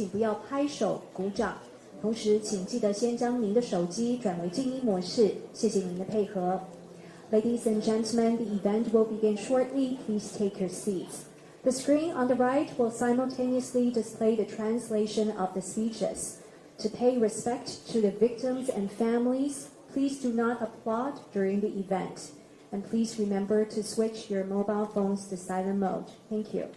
请不要拍手鼓掌。同时，请记得先将您的手机转为静音模式。谢谢您的配合。Ladies and gentlemen, the event will begin shortly. Please take your seats. The screen on the right will simultaneously display the translation of the speeches. To pay respect to the victims and families, please do not applaud during the event. And please remember to switch your mobile phones to silent mode. Thank you.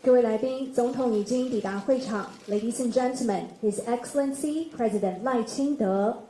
各位来宾，总统已经抵达会场。Ladies and gentlemen, His Excellency President 赖清德。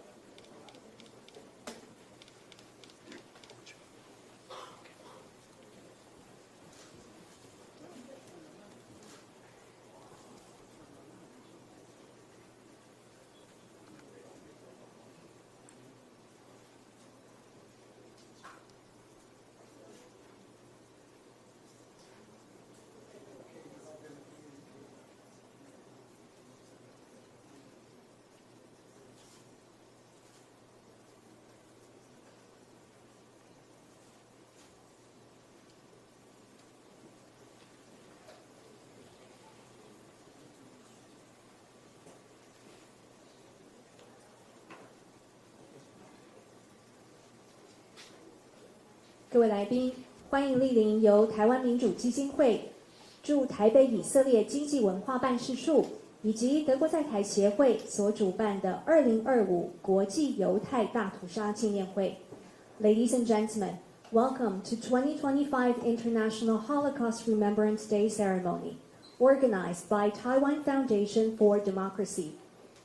各位来宾，欢迎莅临由台湾民主基金会驻台北以色列经济文化办事处以及德国在台协会所主办的2025国际犹太大屠杀纪念会。Ladies and gentlemen, welcome to 2025 International Holocaust Remembrance Day ceremony, organized by Taiwan Foundation for Democracy,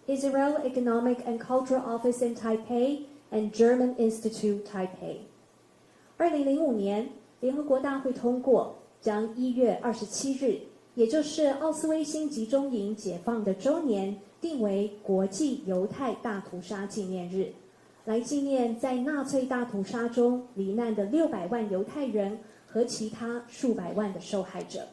Israel Economic and Cultural Office in Taipei, and German Institute Taipei. 2005年，联合国大会通过将1月27日，也就是奥斯威辛集中营解放的周年，定为国际犹太大屠杀纪念日，来纪念在纳粹大屠杀中罹难的600万犹太人和其他数百万的受害者。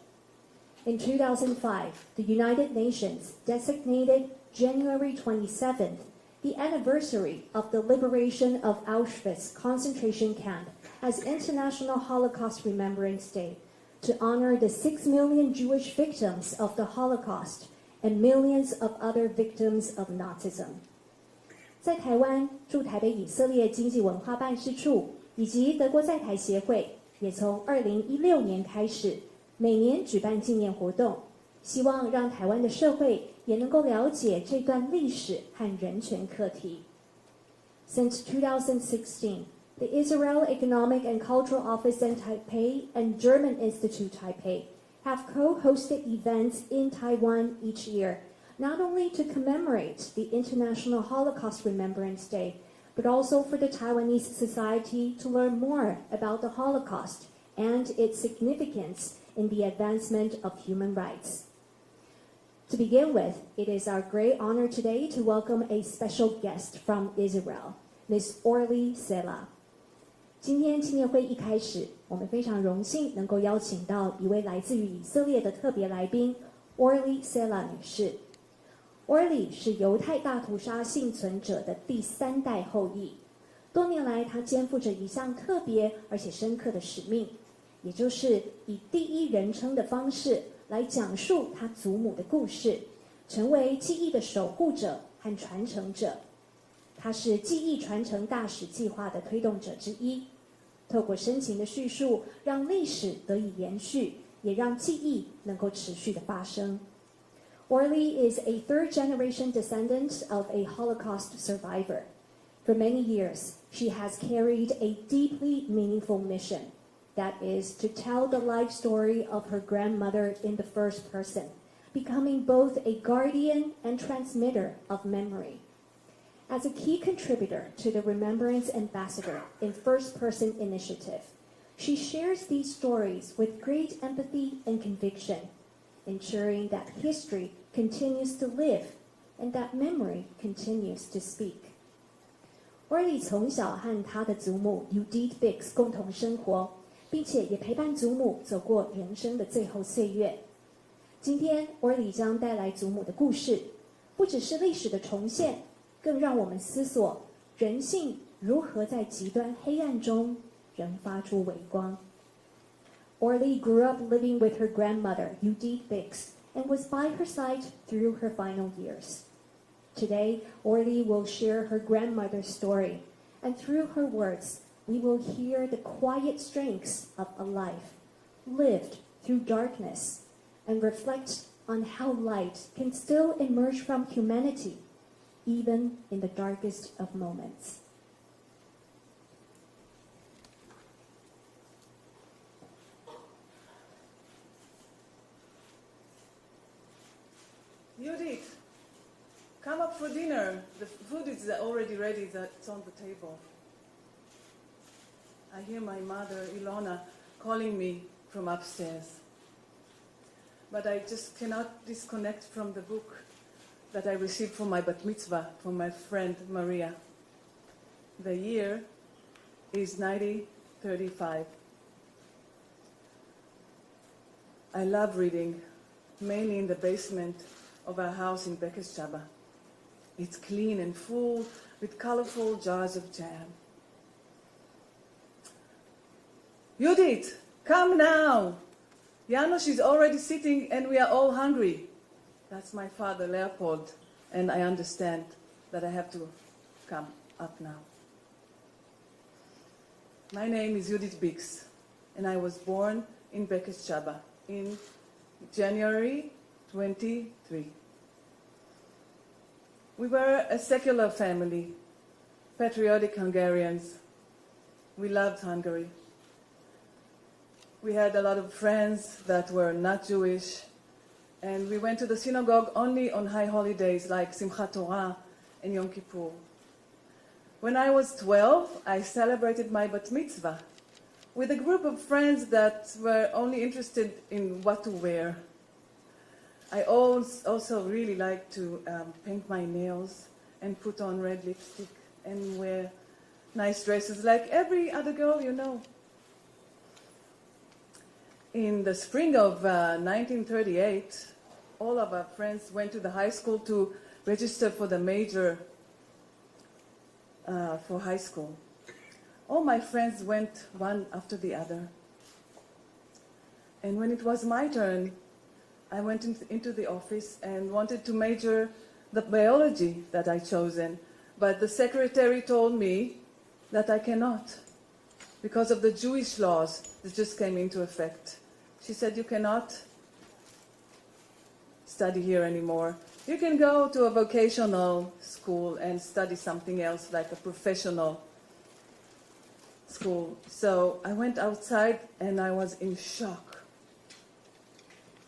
In 2005, the United Nations designated January 27th the anniversary of the liberation of Auschwitz concentration camp as International Holocaust Remembrance Day to honor the 6 million Jewish victims of the Holocaust and millions of other victims of Nazism. 在台湾驻台北以色列经济文化办事处以及德国在台协会也从2016年开始每年举办纪念活动，希望让台湾的社会也能够了解这段历史和人权课题。Since 2016, the Israel Economic and Cultural Office in Taipei and German Institute Taipei have co-hosted events in Taiwan each year, not only to commemorate the International Holocaust Remembrance Day, but also for the Taiwanese society to learn more about the Holocaust and its significance in the advancement of human rights. To begin with, it is our great honor today to welcome a special guest from Israel, Ms. Orly Sela. 今天纪念会一开始，我们非常荣幸能够邀请到一位来自于以色列的特别来宾 Orly Sela 女士。Orly 是犹太大屠杀幸存者的第3代后裔，多年来她肩负着一项特别而且深刻的使命，也就是以第一人称的方式来讲述她祖母的故事，成为记忆的守护者和传承者。她是记忆传承大使计划的推动者之一。透过深情的叙述，让历史得以延续，也让记忆能够持续的发生。Orly is a third-generation descendant of a Holocaust survivor. For many years, she has carried a deeply meaningful mission, that is, to tell the life story of her grandmother in the first person, becoming both a guardian and transmitter of memory. As a key contributor to the Remembrance Ambassador in First Person Initiative, she shares these stories with great empathy and conviction, ensuring that history continues to live and that memory continues to speak. Orly 从小和她的祖母 Judith Bix 共同生活，并且也陪伴祖母走过人生的最后岁月。今天 Orly 将带来祖母的故事，不只是历史的重现，更让我们思索人性如何在极端黑暗中仍发出微光。Orly grew up living with her grandmother, Judith Bix, and was by her side through her final years. Today, Orly will share her grandmother's story, and through her words, we will hear the quiet strengths of a life lived through darkness, and reflect on how light can still emerge from humanity, even in the darkest of moments. Judith, come up for dinner. The food is already ready. It's on the table. I hear my mother, Ilona, calling me from upstairs. But I just cannot disconnect from the book that I received for my bat mitzvah from my friend Maria. The year is 1935. I love reading, mainly in the basement of our house in Bekes Shaba. It's clean and full with colorful jars of jam. Judith, come now. Janos is already sitting and we are all hungry. That's my father, Leopold, and I understand that I have to come up now. My name is Judith Bix, and I was born in Bekes Shaba in January 23. We were a secular family, patriotic Hungarians. We loved Hungary. We had a lot of friends that were not Jewish, and we went to the synagogue only on high holidays like Simchat Torah and Yom Kippur. When I was 12, I celebrated my bat mitzvah with a group of friends that were only interested in what to wear. I also really liked to paint my nails and put on red lipstick and wear nice dresses like every other girl you know. In the spring of 1938, all of our friends went to the high school to register for the major for high school. All my friends went one after the other. And when it was my turn, I went into the office and wanted to major the biology that I chosen, but the secretary told me that I cannot because of the Jewish laws that just came into effect. She said, you cannot study here anymore. You can go to a vocational school and study something else, like a professional school. So I went outside and I was in shock.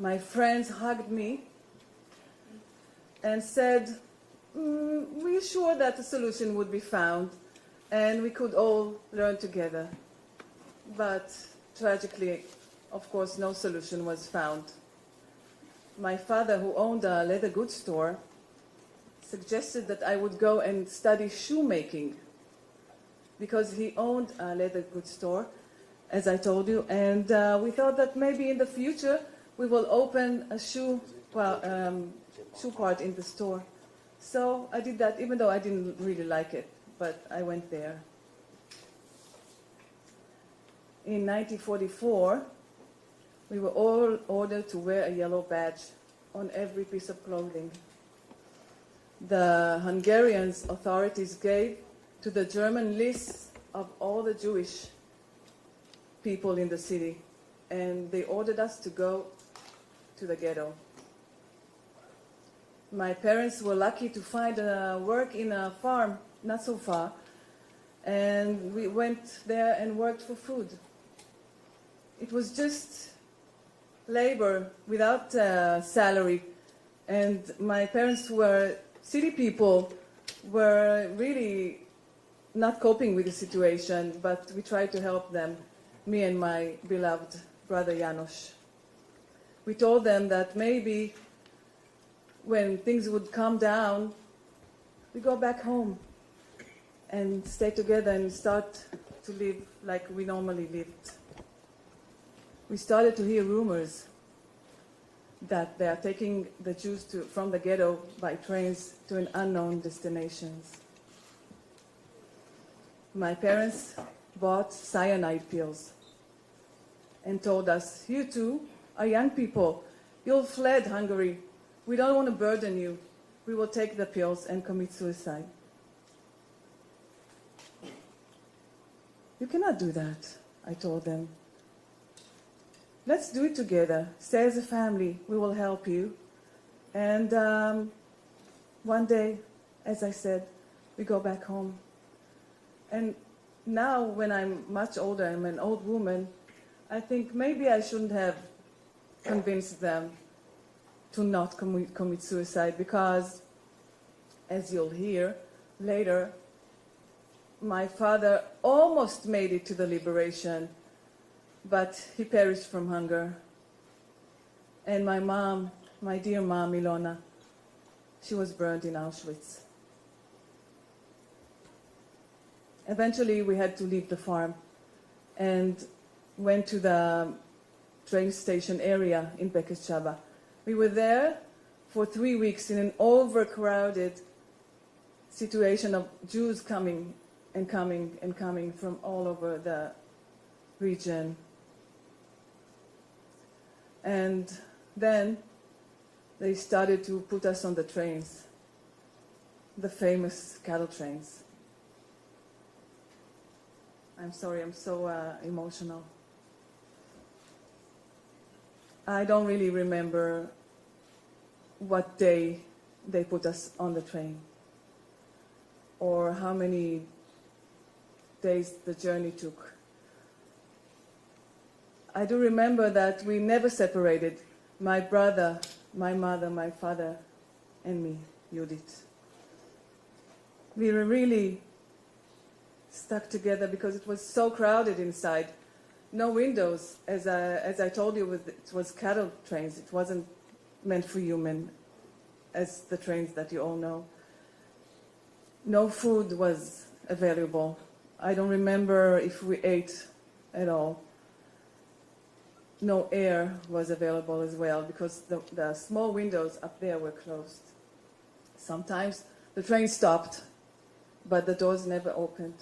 My friends hugged me and said, we're sure that a solution would be found. and we could all learn together. But tragically, of course, no solution was found. My father, who owned a leather goods store, suggested that I would go and study shoemaking because he owned a leather goods store, as I told you, and we thought that maybe in the future we will open a shoe part in the store. So I did that, even though I didn't really like it, but I went there. In 1944, we were all ordered to wear a yellow badge on every piece of clothing. The Hungarian authorities gave to the German lists of all the Jewish people in the city, and they ordered us to go to the ghetto. My parents were lucky to find work in a farm not so far, and we went there and worked for food. It was just labor without salary, and my parents, who were city people, were really not coping with the situation, but we tried to help them, me and my beloved brother Janos. We told them that maybe when things would calm down, we go back home and stay together and start to live like we normally lived. We started to hear rumors that they are taking the Jews from the ghetto by trains to an unknown destinations. My parents bought cyanide pills and told us, "You two are young people. You'll fled Hungary. We don't want to burden you. We will take the pills and commit suicide." "You cannot do that," I told them. "Let's do it together. Stay as a family. We will help you. And one day, as I said, we go back home." And now, when I'm much older, I'm an old woman, I think maybe I shouldn't have convinced them to not commit suicide, because, as you'll hear later, my father almost made it to the liberation, but he perished from hunger. And my mom, my dear mom, Ilona, she was burned in Auschwitz. Eventually, we had to leave the farm and went to the train station area in Bekeshaba. We were there for 3 weeks in an overcrowded situation of Jews coming and coming and coming from all over the region. And then they started to put us on the trains, the famous cattle trains. I'm sorry, I'm so emotional. I don't really remember what day they put us on the train or how many days the journey took. I do remember that we never separated, my brother, my mother, my father, and me, Judith. We were really stuck together because it was so crowded inside. No windows, as I told you, it was cattle trains. It wasn't meant for human, as the trains that you all know. No food was available. I don't remember if we ate at all. No air was available as well, because the small windows up there were closed. Sometimes the train stopped, but the doors never opened.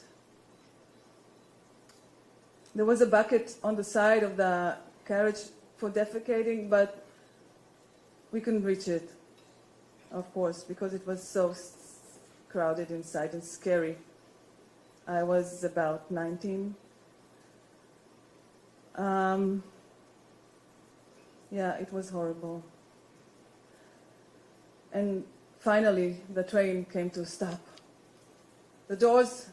There was a bucket on the side of the carriage for defecating, but we couldn't reach it, of course, because it was so crowded inside and scary. I was about 19. Yeah, it was horrible. And finally, the train came to a stop. The doors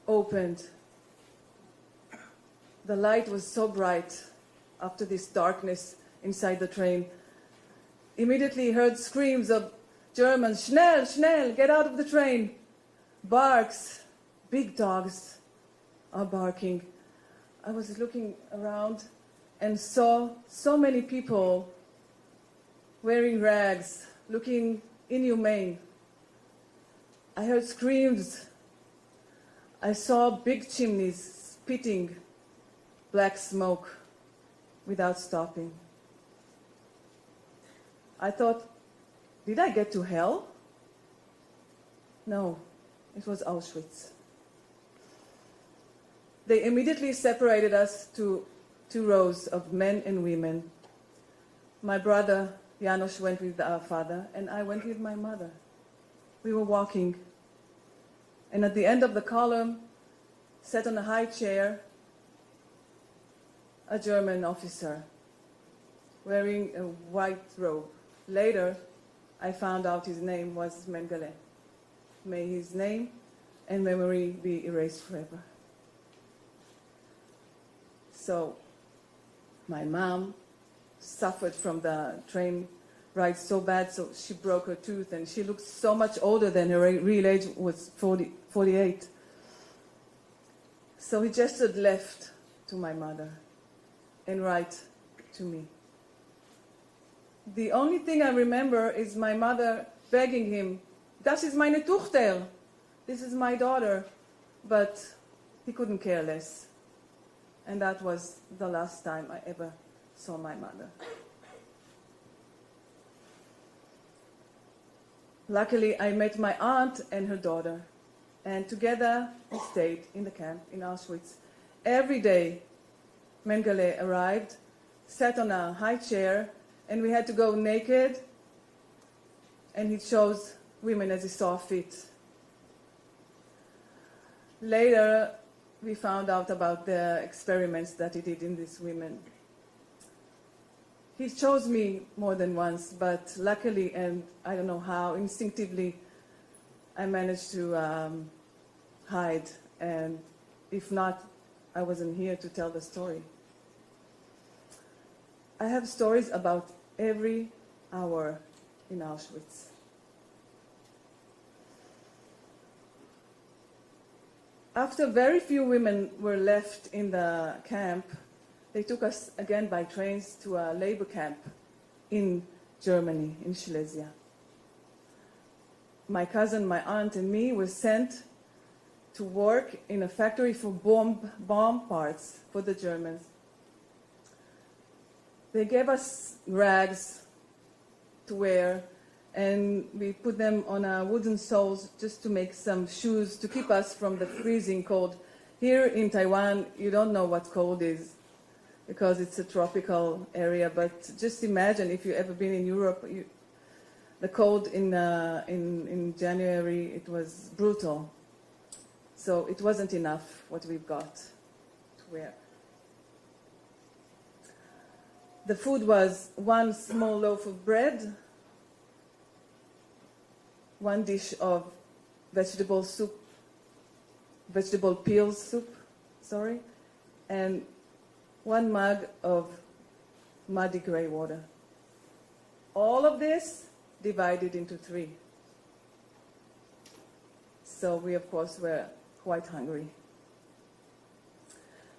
opened. The light was so bright after this darkness inside the train. Immediately heard screams of Germans, "Schnell, schnell, get out of the train!" Barks, big dogs are barking. I was looking around and saw so many people wearing rags, looking inhumane. I heard screams. I saw big chimneys spitting black smoke without stopping. I thought, did I get to hell? No, it was Auschwitz. They immediately separated us to 2 rows of men and women. My brother, Janos, went with our father, and I went with my mother. We were walking, and at the end of the column, sat on a high chair, a German officer wearing a white robe. Later, I found out his name was Mengele. May his name and memory be erased forever. So, my mom suffered from the train ride so bad, so she broke her tooth, and she looked so much older than her real age was 48. So he gestured left to my mother and right to me. The only thing I remember is my mother begging him, "Das ist meine Tochter, this is my daughter," but he couldn't care less. And that was the last time I ever saw my mother. Luckily, I met my aunt and her daughter, and together we stayed in the camp in Auschwitz. Every day, Mengele arrived, sat on a high chair, and we had to go naked, and he chose women as he saw fit. Later, we found out about the experiments that he did in these women. He chose me more than once, but luckily, and I don't know how, instinctively, I managed to hide, and if not, I wasn't here to tell the story. I have stories about every hour in Auschwitz. After very few women were left in the camp, they took us again by trains to a labor camp in Germany, in Silesia. My cousin, my aunt, and me were sent to work in a factory for bomb parts for the Germans. They gave us rags to wear, and we put them on wooden soles just to make some shoes to keep us from the freezing cold. Here in Taiwan, you don't know what cold is because it's a tropical area, but just imagine if you've ever been in Europe, the cold in January, it was brutal. So it wasn't enough what we've got to wear. The food was 1 small loaf of bread, 1 dish of vegetable peel soup, and 1 mug of muddy gray water. All of this divided into 3. So we, of course, were quite hungry.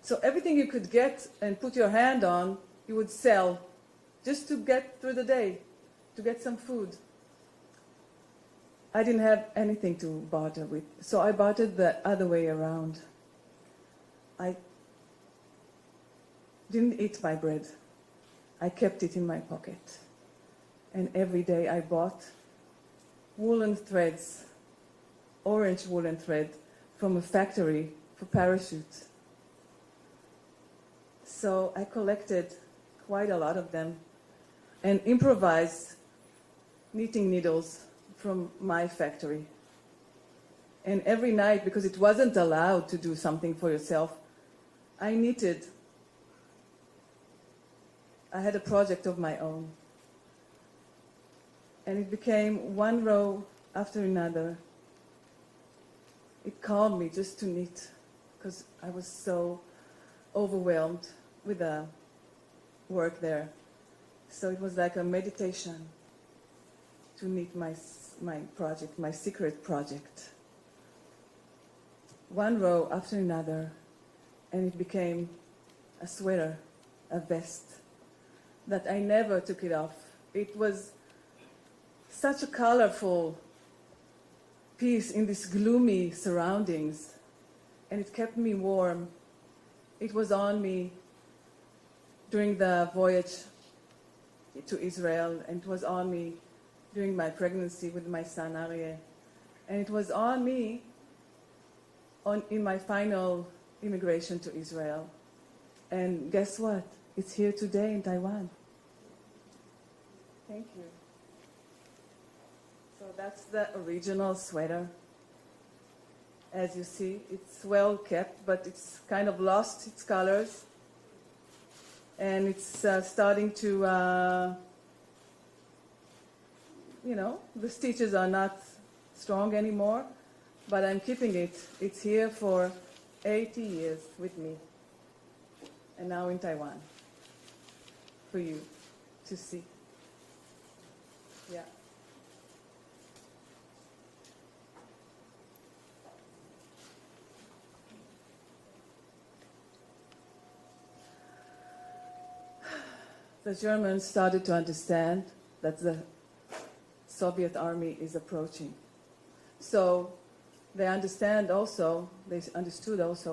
So everything you could get and put your hand on, you would sell just to get through the day, to get some food. I didn't have anything to barter with, so I bartered the other way around. I didn't eat my bread. I kept it in my pocket. And every day I bought woolen threads, orange woolen thread, from a factory for parachutes. So I collected quite a lot of them and improvised knitting needles from my factory. And every night, because it wasn't allowed to do something for yourself, I knitted. I had a project of my own. And it became 1 row after another. It calmed me just to knit, because I was so overwhelmed with the work there. So it was like a meditation to knit my project, my secret project. one row after another, and it became a sweater, a vest, that I never took it off. It was such a colorful piece in these gloomy surroundings, and it kept me warm. It was on me during the voyage to Israel, and it was on me during my pregnancy with my son Aryeh, and it was on me in my final immigration to Israel. And guess what? It's here today in Taiwan. Thank you. So that's the original sweater. As you see, it's well kept, but it's kind of lost its colors. And it's starting to, the stitches are not strong anymore, but I'm keeping it. It's here for 80 years with me. And now in Taiwan for you to see. Yeah. The Germans started to understand that the Soviet army is approaching. So they understood also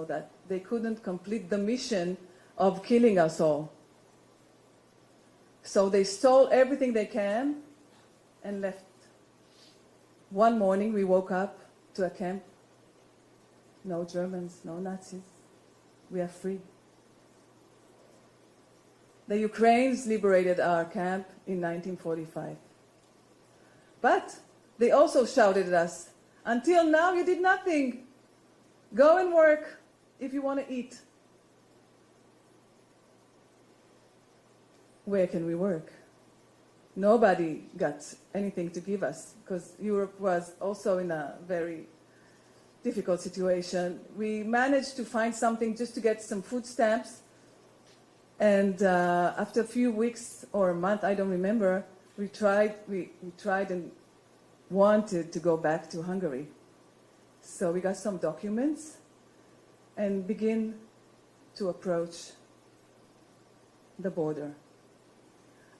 that they couldn't complete the mission of killing us all. So they stole everything they can and left. One morning we woke up to a camp. No Germans, no Nazis. We are free. The Ukrainians liberated our camp in 1945. But they also shouted at us, "Until now you did nothing. Go and work if you want to eat." Where can we work? Nobody got anything to give us because Europe was also in a very difficult situation. We managed to find something just to get some food stamps. And after a few weeks or a month, I don't remember, we tried and wanted to go back to Hungary. So we got some documents and begin to approach the border.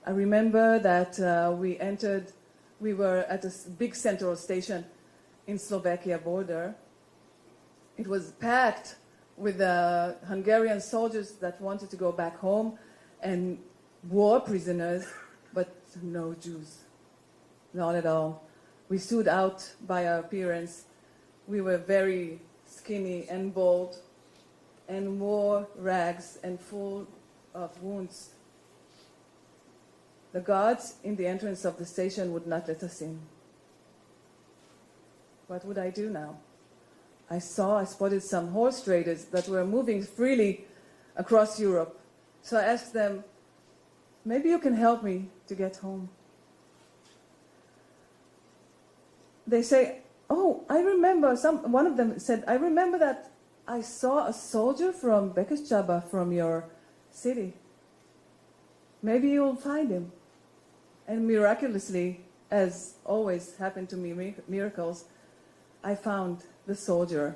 I remember that we were at a big central station in Slovakia border. It was packed with the Hungarian soldiers that wanted to go back home and war prisoners, but no Jews, not at all. We stood out by our appearance. We were very skinny and bald and wore rags and full of wounds. The guards in the entrance of the station would not let us in. What would I do now? I spotted some horse traders that were moving freely across Europe. So I asked them, maybe you can help me to get home. They say, oh, I remember, one of them said, I remember that I saw a soldier from Bekeshchaba from your city. Maybe you'll find him. And miraculously, as always happened to me, miracles, I found the soldier.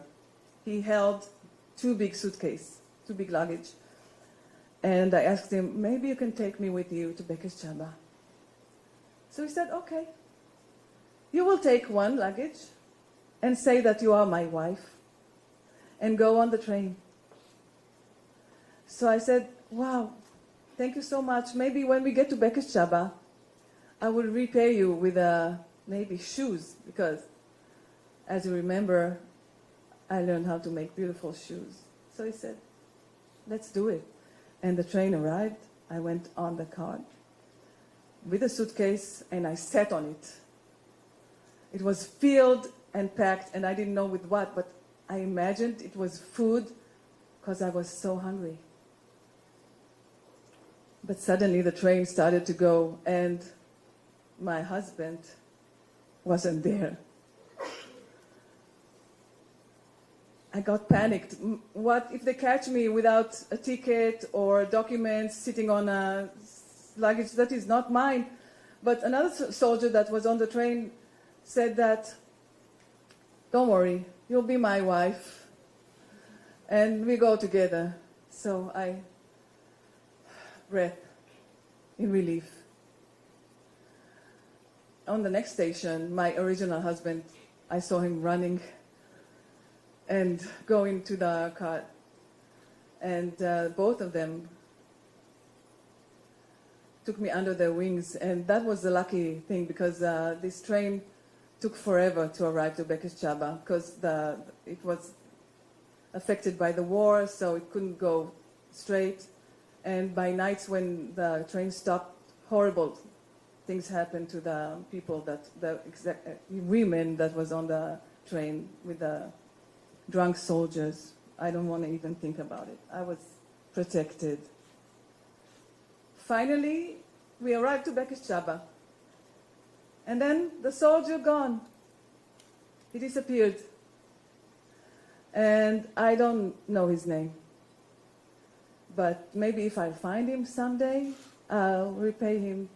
He held two big luggage. And I asked him, maybe you can take me with you to Bekeshchaba. So he said, okay. You will take one luggage and say that you are my wife and go on the train. So I said, wow, thank you so much. Maybe when we get to Bekeshchaba, I will repay you with maybe shoes, because as you remember, I learned how to make beautiful shoes. So he said, let's do it. And the train arrived. I went on the car with a suitcase and I sat on it. It was filled and packed, and I didn't know with what, but I imagined it was food because I was so hungry. But suddenly the train started to go and my husband wasn't there. I got panicked. What if they catch me without a ticket or documents, sitting on a luggage that is not mine? But another soldier that was on the train said that, don't worry, you'll be my wife And we go together. So I breathe in relief. On the next station, my original husband, I saw him running and going to the car. And both of them took me under their wings. And that was the lucky thing, because this train took forever to arrive to Bekesh Chaba, because it was affected by the war, so it couldn't go straight. And by nights when the train stopped, horrible things happened to the people, the women that was on the train with the drunk soldiers. I don't want to even think about it. I was protected. Finally, we arrived to Bekesh Chaba. And then the soldier gone. He disappeared. And I don't know his name. But maybe if I find him someday, I'll repay him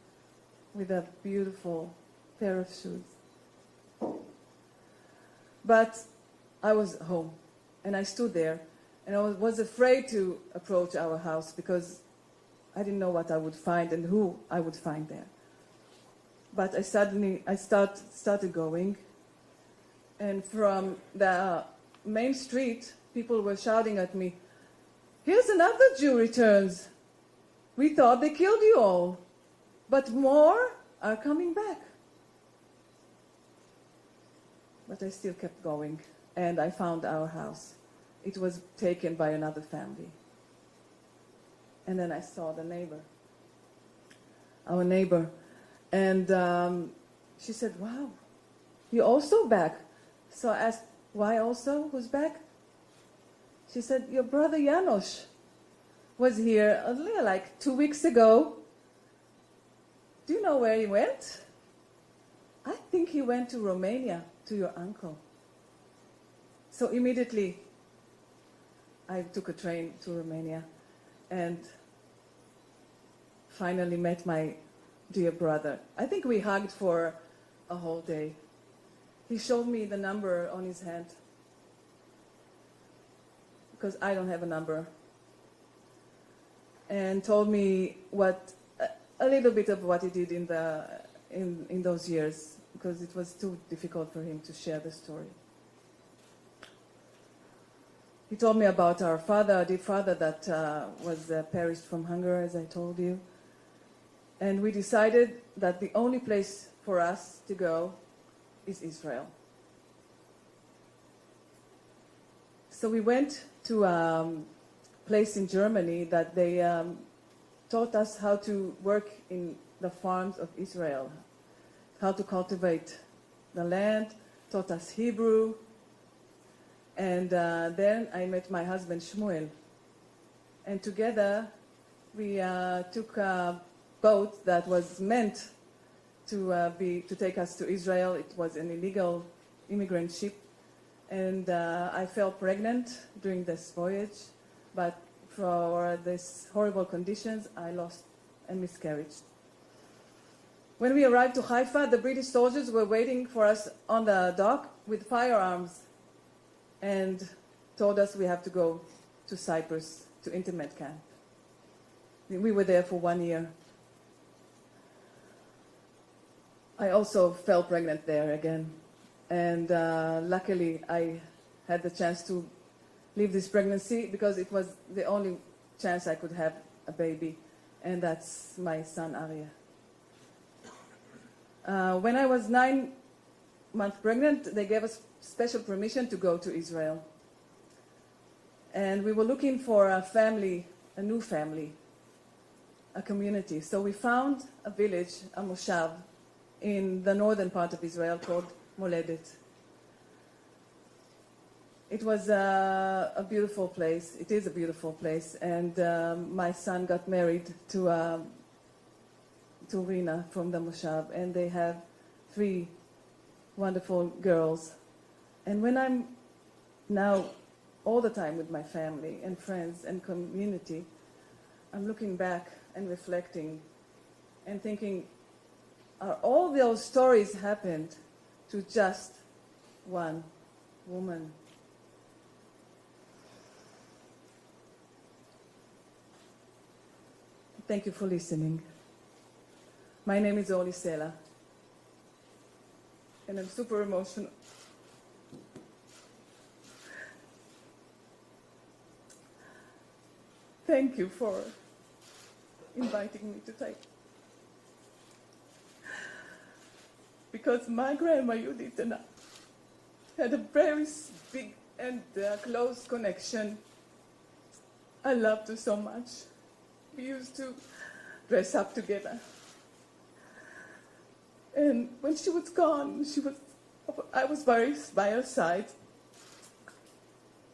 with a beautiful pair of shoes. But I was home, and I stood there, and I was afraid to approach our house because I didn't know what I would find and who I would find there. But I started going, and from the main street, people were shouting at me, "Here's another Jew returns. We thought they killed you all, but more are coming back." But I still kept going, and I found our house. It was taken by another family. And then I saw the neighbor, our neighbor, and she said, "Wow, you're also back." So I asked, "Why also? Who's back?" She said, "Your brother Janos was here like 2 weeks ago. Do you know where he went?" "I think he went to Romania, to your uncle." So immediately I took a train to Romania and finally met my dear brother. I think we hugged for a whole day. He showed me the number on his hand, because I don't have a number, and told me a little bit of what he did in those years, because it was too difficult for him to share the story. He told me about our dear father that was perished from hunger, as I told you. And we decided that the only place for us to go is Israel. So we went to a place in Germany that they taught us how to work in the farms of Israel, how to cultivate the land, taught us Hebrew. And then I met my husband Shmuel. And together we took a boat that was meant to take us to Israel. It was an illegal immigrant ship. And I fell pregnant during this voyage. But for these horrible conditions, I lost and miscarried. When we arrived to Haifa, the British soldiers were waiting for us on the dock with firearms and told us we have to go to Cyprus, to internment camp. We were there for 1 year. I also fell pregnant there again. And luckily, I had the chance to leave this pregnancy because it was the only chance I could have a baby. And that's my son, Aryeh. When I was 9 months pregnant, they gave us special permission to go to Israel. And we were looking for a family, a new family, a community. So we found a village, a moshav, in the northern part of Israel called Moledet. It was a beautiful place. It is a beautiful place. And my son got married to Rina from the moshav, and they have 3 wonderful girls. And when I'm now all the time with my family and friends and community, I'm looking back and reflecting and thinking, are all those stories happened to just one woman? thank you for listening. My name is Orly Sela, and I'm super emotional. Thank you for inviting me to take. Because my grandma Judith and I had a very big and close connection. I loved her so much. We used to dress up together. And when she was gone, I was by her side.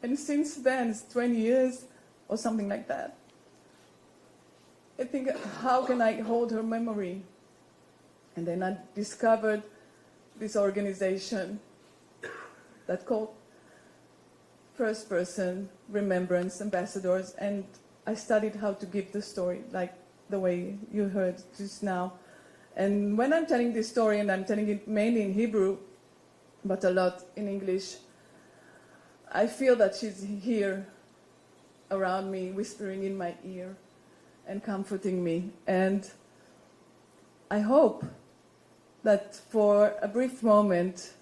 And since then, it's 20 years or something like that. I think, how can I hold her memory? And then I discovered this organization that called First Person Remembrance Ambassadors, and I studied how to give the story, like the way you heard just now. And when I'm telling this story, and I'm telling it mainly in Hebrew, but a lot in English, I feel that she's here around me, whispering in my ear and comforting me. And I hope that for a brief moment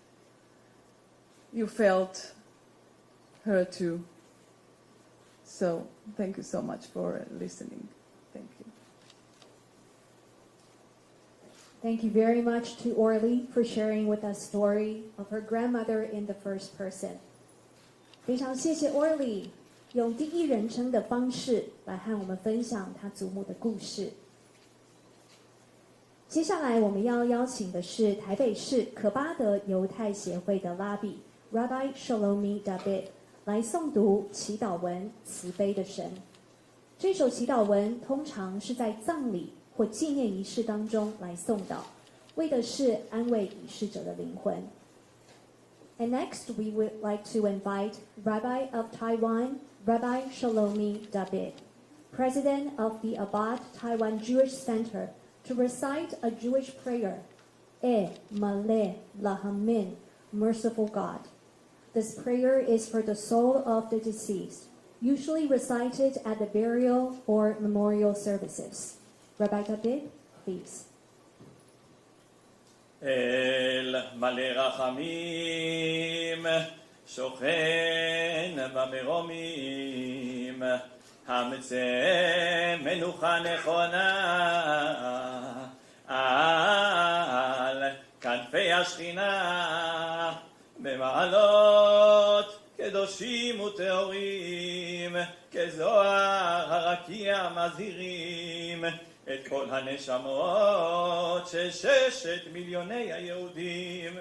you felt her too. So thank you so much for listening. Thank you. Thank you very much to Orly for sharing with us story of her grandmother in the first person. 非常谢谢 Orly 用第一人称的方式来和我们分享她祖母的故事。接下来我们要邀请的是台北市可巴德犹太协会的拉比 Rabbi Shlomi David 来诵读祈祷文慈悲的神。这首祈祷文通常是在葬礼或纪念仪式当中来诵祷，为的是安慰已逝者的灵魂。And next we would like to invite Rabbi of Taiwan, Rabbi Shlomi David, President of the Abad Taiwan Jewish Center, to recite a Jewish prayer, Maleh Lahamin, Merciful God. This prayer is for the soul of the deceased, usually recited at the burial or memorial services. Rabbi David, please. אל מלא רחמים, שוכן במרומים, המצא מנוחה נכונה על כנפי השכינה, במעלות קדושים וטהורים, כזוהר הרקיע מזהירים את כל הנשמות של 6 מיליוני היהודים,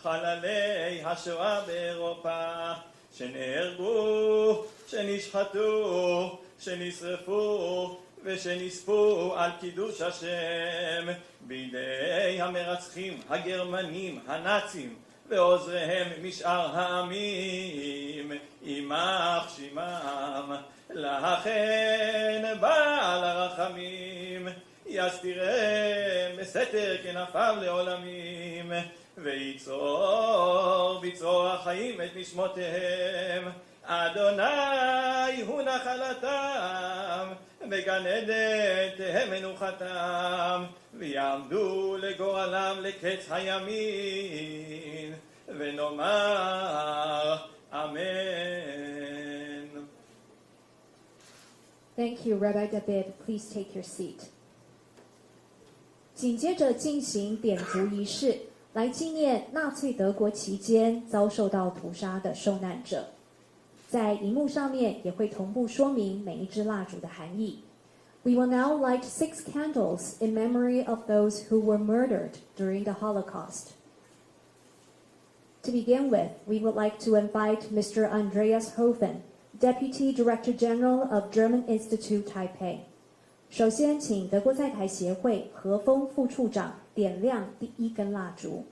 חללי השואה באירופה, שנהרגו, שנשחטו, שנשרפו ושנספו על קידוש השם בידי המרצחים הגרמנים הנאצים ועוזריהם משאר העמים, יימח שמם. לכן בעל הרחמים יסתירם בסתר כנפיו לעולמים, ויצור בצרור החיים את נשמותיהם. אדוני הוא נחלתם, בגן עדן תהא מנוחתם, ויעמדו לגורלם לקץ הימין, ונאמר אמן. Thank you, Rabbi David. Please take your seat. 紧接着进行点烛仪式，来纪念纳粹德国期间遭受到屠杀的受难者。在荧幕上面也会同步说明每一支蜡烛的含义。We will now light 6 candles in memory of those who were murdered during the Holocaust. To begin with, we would like to invite Mr. Andreas Hovind, Deputy Director General of German Institute Taipei. 首先，请德国在台协会何峰副处长点亮第一根蜡烛。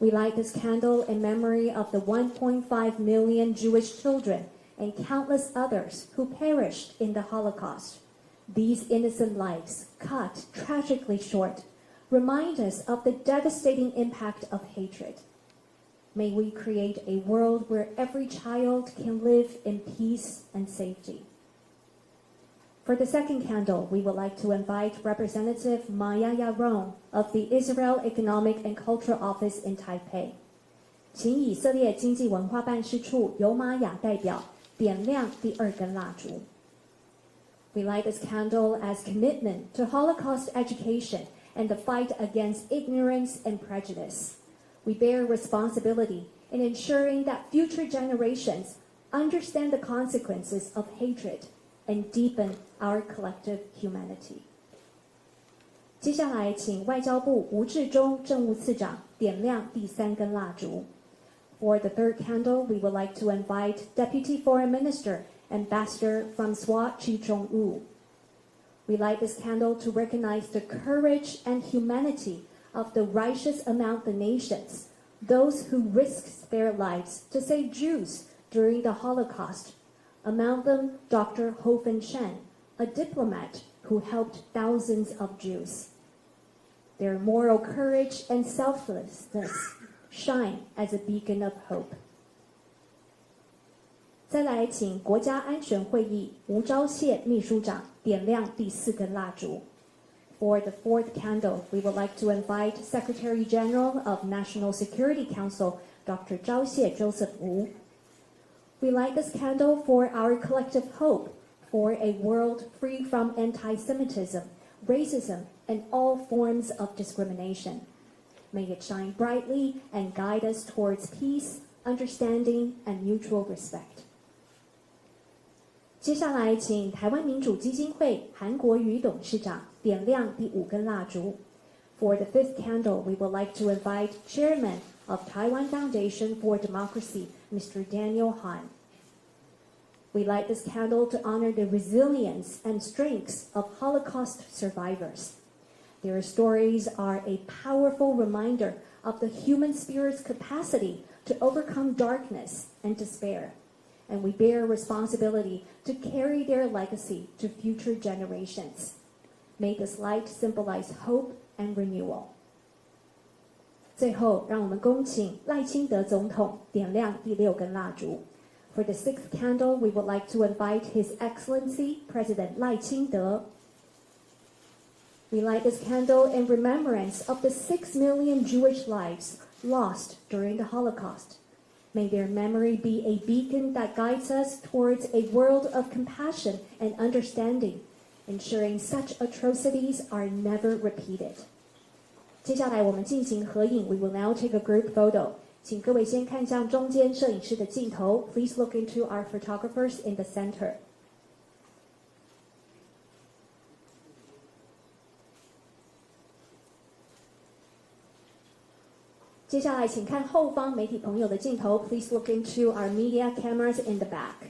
We light this candle in memory of the 1.5 million Jewish children and countless others who perished in the Holocaust. These innocent lives, cut tragically short, remind us of the devastating impact of hatred. May we create a world where every child can live in peace and safety. For the second candle, we would like to invite Representative Maya Yaron of the Israel Economic and Cultural Office in Taipei. 请以色列经济文化办事处尤玛雅代表点亮第二根蜡烛。We light this candle as commitment to Holocaust education and the fight against ignorance and prejudice. We bear responsibility in ensuring that future generations understand the consequences of hatred and deepen our collective humanity. 接下来，请外交部吴志忠政务次长点亮第三根蜡烛。For the third candle, we would like to invite Deputy Foreign Minister, Ambassador Francois Chi-Chong-wu. We light this candle to recognize the courage and humanity of the righteous among the nations, those who risked their lives to save Jews during the Holocaust. Among them, Dr. Hovind, a diplomat who helped thousands of Jews. Their moral courage and selflessness shine as a beacon of hope. 再来，请国家安全会议吴钊燮秘书长点亮第四根蜡烛。For the fourth candle, we would like to invite Secretary General of National Security Council, Dr. 钊燮 Joseph Wu. We light this candle for our collective hope for a world free from anti-Semitism, racism, and all forms of discrimination. May it shine brightly and guide us towards peace, understanding, and mutual respect. 接下来，请台湾民主基金会韩国瑜董事长点亮第五根蜡烛。For the fifth candle, we would like to invite Chairman of Taiwan Foundation for Democracy, Mr. Daniel Han. We light this candle to honor the resilience and strengths of Holocaust survivors. Their stories are a powerful reminder of the human spirit's capacity to overcome darkness and despair, and we bear responsibility to carry their legacy to future generations. May this light symbolize hope and renewal. 最后，让我们恭请赖清德总统点亮第六根蜡烛。For the sixth candle, we would like to invite His Excellency President Lai Ching-te. We light this candle in remembrance of the 6 million Jewish lives lost during the Holocaust. May their memory be a beacon that guides us towards a world of compassion and understanding, ensuring such atrocities are never repeated. 接下来我们进行合影 We will now take a group photo. 请各位先看向中间摄影师的镜头 Please look into our photographers in the center. 接下来，请看后方媒体朋友的镜头 Please look into our media cameras in the back.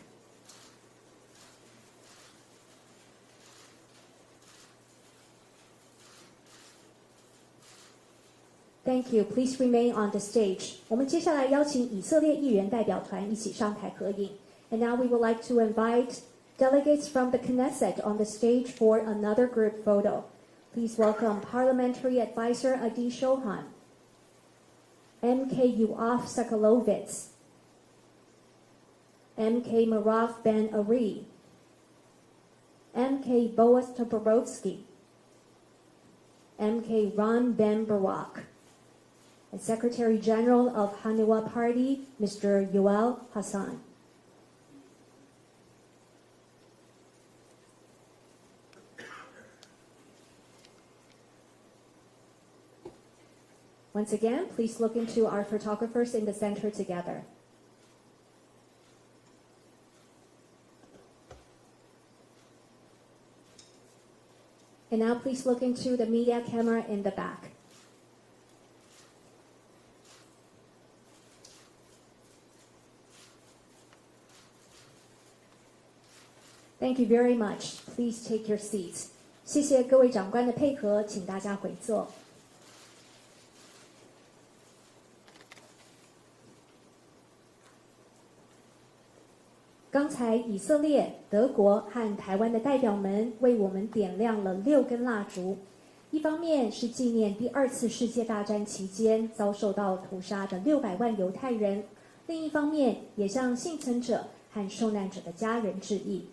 Thank you. Please remain on the stage. 我们接下来邀请以色列议员代表团一起上台合影。And now we would like to invite delegates from the Knesset on the stage for another group photo. Please welcome Parliamentary Advisor Adi Shohan, MK Yoav Sakalovitz, MK Marav Ben Ari, MK Boaz Toporowski, MK Ron Ben Barak, and Secretary General of Hanua Party, Mr. Yoel Hassan. Once again, please look into our photographers in the center together. And now please look into the media camera in the back. Thank you very much. Please take your seats. 谢谢各位长官的配合，请大家回座。刚才以色列、德国和台湾的代表们为我们点亮了6根蜡烛，一方面是纪念第2次世界大战期间遭受到屠杀的600万犹太人，另一方面也向幸存者和受难者的家人致意。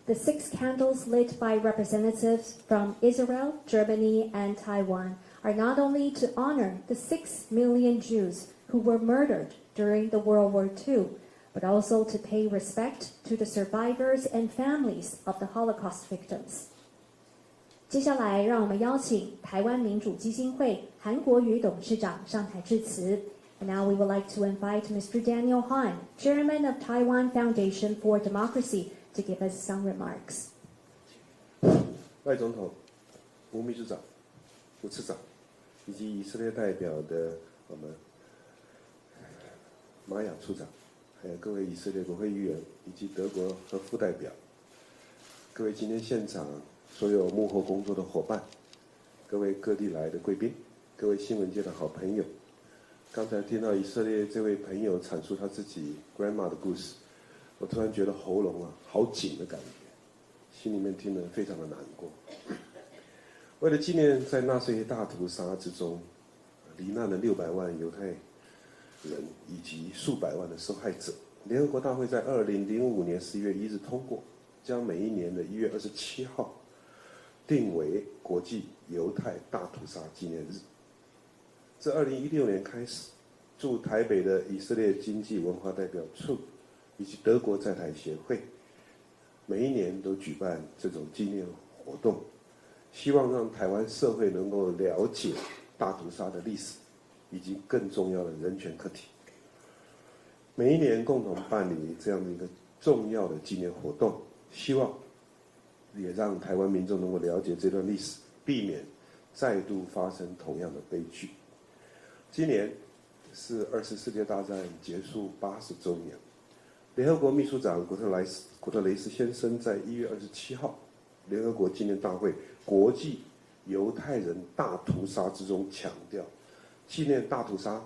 the 6 candles lit by representatives from Israel, Germany, and Taiwan are not only to honor the 6 million Jews who were murdered during the World War II, but also to pay respect to the survivors and families of the Holocaust victims. 接下来，让我们邀请台湾民主基金会韩国瑜董事长上台致辞。And now we would like to invite Mr. Daniel Han, Chairman of Taiwan Foundation for Democracy, to give us some remarks. 赖总统、吴秘书长、吴次长，以及以色列代表的我们马雅处长，还有各位以色列国会议员以及德国和副代表，各位今天现场所有幕后工作的伙伴，各位各地来的贵宾，各位新闻界的好朋友，刚才听到以色列这位朋友阐述他自己 grandma 的故事，我突然觉得喉咙好紧的感觉，心里面听得非常的难过。为了纪念在纳粹大屠杀之中罹难的600万犹太人以及数百万的受害者，联合国大会在2005年11月1日通过，将每一年的1月27号定为国际犹太大屠杀纪念日。自2016年开始，驻台北的以色列经济文化代表处以及德国在台协会，每一年都举办这种纪念活动，希望让台湾社会能够了解大屠杀的历史以及更重要的人权课题。每一年共同办理这样的一个重要的纪念活动，希望也让台湾民众能够了解这段历史，避免再度发生同样的悲剧。今年是20世界大战结束80周年，联合国秘书长古特雷斯先生在1月27号联合国纪念大会国际犹太人大屠杀之中强调，纪念大屠杀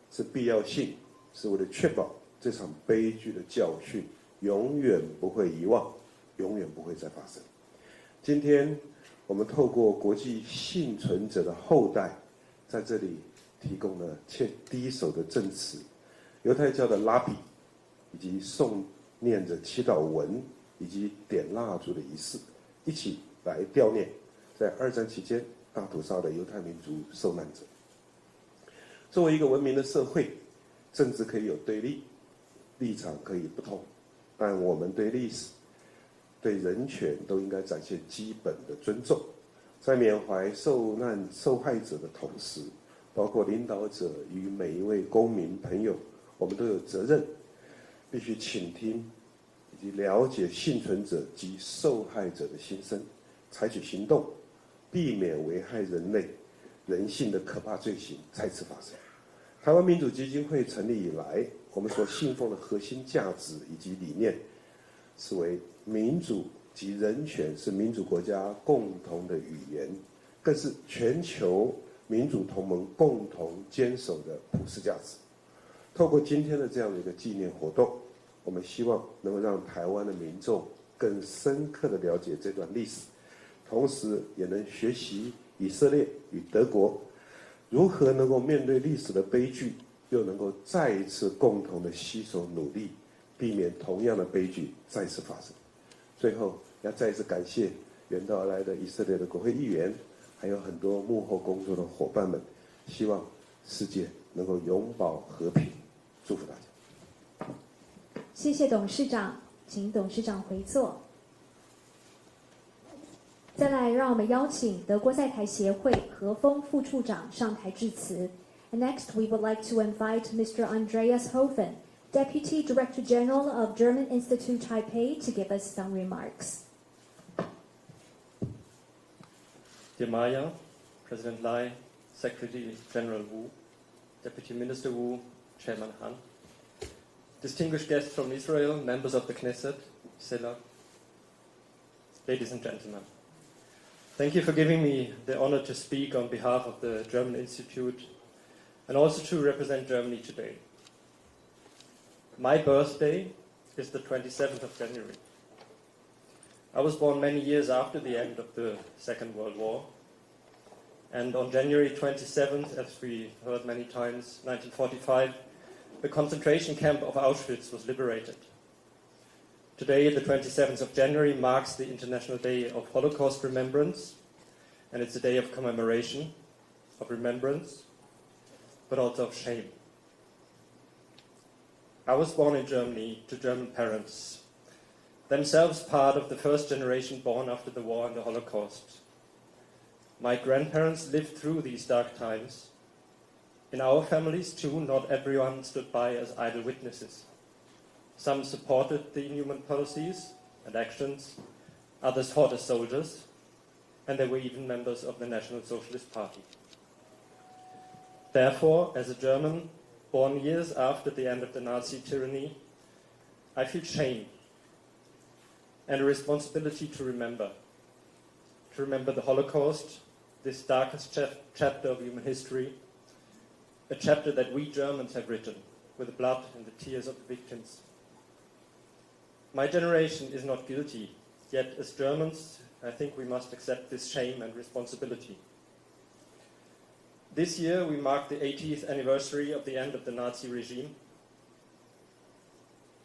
是必要性，是为了确保这场悲剧的教训永远不会遗忘，永远不会再发生。今天我们透过国际幸存者的后代在这里提供了第一手的证词，犹太教的拉比，以及诵念着祈祷文以及点蜡烛的仪式，一起来悼念在2战期间大屠杀的犹太民族受难者。作为一个文明的社会，政治可以有对立，立场可以不同，但我们对历史、对人权都应该展现基本的尊重。在缅怀受难受害者的同时，包括领导者与每一位公民朋友，我们都有责任，必须倾听以及了解幸存者及受害者的心声，采取行动，避免危害人类人性的可怕罪行再次发生。台湾民主基金会成立以来，我们所信奉的核心价值以及理念，是为民主及人权是民主国家共同的语言，更是全球民主同盟共同坚守的普世价值。透过今天的这样的一个纪念活动，我们希望能够让台湾的民众更深刻地了解这段历史，同时也能学习以色列与德国如何能够面对历史的悲剧，又能够再一次共同的携手努力，避免同样的悲剧再次发生。最后要再一次感谢远道而来的以色列的国会议员，还有很多幕后工作的伙伴们，希望世界能够永保和平，祝福大家。谢谢董事长，请董事长回座。再来，让我们邀请德国在台协会何峰副处长上台致辞。And next, we would like to invite Mr. Andreas Hovind, Deputy Director General of German Institute Taipei, to give us some remarks. Dear Maya, President Lai, Secretary General Wu, Deputy Minister Wu, Chairman Han, distinguished guests from Israel, members of the Knesset, Selah, ladies and gentlemen. Thank you for giving me the honor to speak on behalf of the German Institute and also to represent Germany today. My birthday is the 27th of January. I was born many years after the end of the Second World War, and on January 27th, as we heard many times, 1945, the concentration camp of Auschwitz was liberated. Today, the 27th of January, marks the International Day of Holocaust Remembrance, and it's a day of commemoration, of remembrance, but also of shame. I was born in Germany to German parents, themselves part of the first generation born after the war and the Holocaust. My grandparents lived through these dark times. In our families, too, not everyone stood by as idle witnesses. Some supported the inhuman policies and actions, others fought as soldiers, and there were even members of the National Socialist Party. Therefore, as a German, born years after the end of the Nazi tyranny, I feel shame and a responsibility to remember the Holocaust, this darkest chapter of human history, a chapter that we Germans have written with the blood and the tears of the victims. My generation is not guilty, yet as Germans, I think we must accept this shame and responsibility. This year we mark the 80th anniversary of the end of the Nazi regime,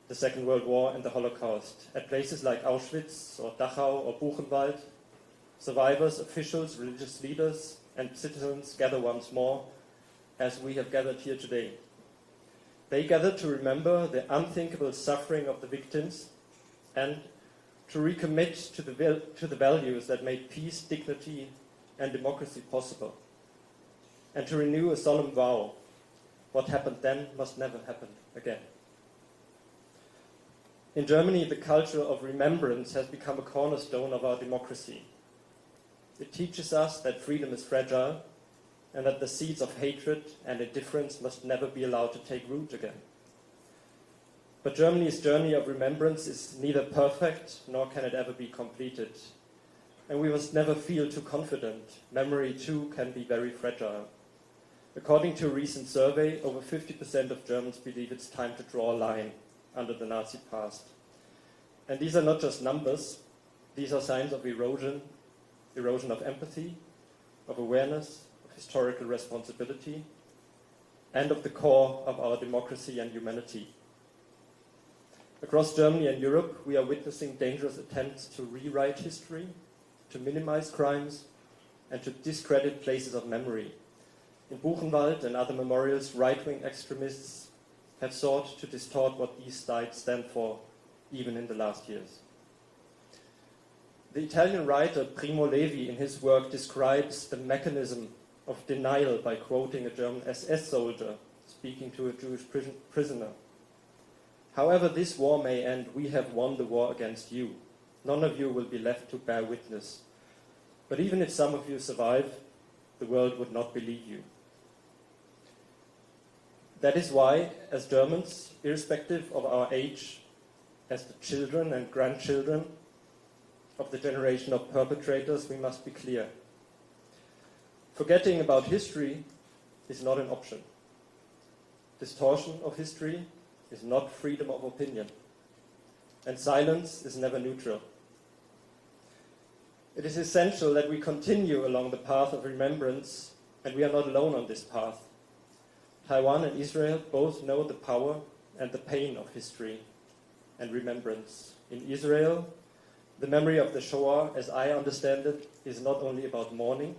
the Second World War and the Holocaust. At places like Auschwitz or Dachau or Buchenwald, survivors, officials, religious leaders and citizens gather once more as we have gathered here today. They gather to remember the unthinkable suffering of the victims and to recommit to the values that made peace, dignity and democracy possible, and to renew a solemn vow: what happened then must never happen again. In Germany, the culture of remembrance has become a cornerstone of our democracy. It teaches us that freedom is fragile and that the seeds of hatred and indifference must never be allowed to take root again. But Germany's journey of remembrance is neither perfect nor can it ever be completed. And we must never feel too confident. Memory, too, can be very fragile. According to a recent survey, over 50% of Germans believe it's time to draw a line under the Nazi past. And these are not just numbers. These are signs of erosion of empathy, of awareness, of historical responsibility, and of the core of our democracy and humanity. Across Germany and Europe, we are witnessing dangerous attempts to rewrite history, to minimize crimes, and to discredit places of memory. In Buchenwald and other memorials, right-wing extremists have sought to distort what these sites stand for, even in the last years. The Italian writer Primo Levi, in his work, describes the mechanism of denial by quoting a German SS soldier speaking to a Jewish prisoner. However this war may end, we have won the war against you. None of you will be left to bear witness. But even if some of you survive, the world would not believe you. That is why, as Germans, irrespective of our age, as the children and grandchildren of the generation of perpetrators, we must be clear. Forgetting about history is not an option. Distortion of history is not freedom of opinion. And silence is never neutral. It is essential that we continue along the path of remembrance, and we are not alone on this path. Taiwan and Israel both know the power and the pain of history and remembrance. In Israel, the memory of the Shoah, as I understand it, is not only about mourning,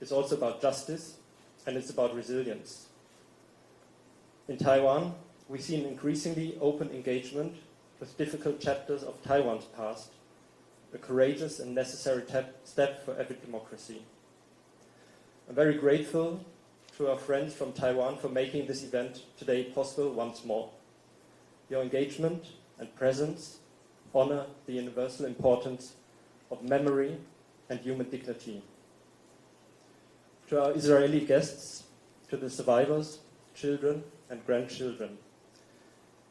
it's also about justice, and it's about resilience. In Taiwan, we see an increasingly open engagement with difficult chapters of Taiwan's past, a courageous and necessary step for every democracy. I'm very grateful to our friends from Taiwan for making this event today possible once more. Your engagement and presence honor the universal importance of memory and human dignity. To our Israeli guests, to the survivors, children and grandchildren,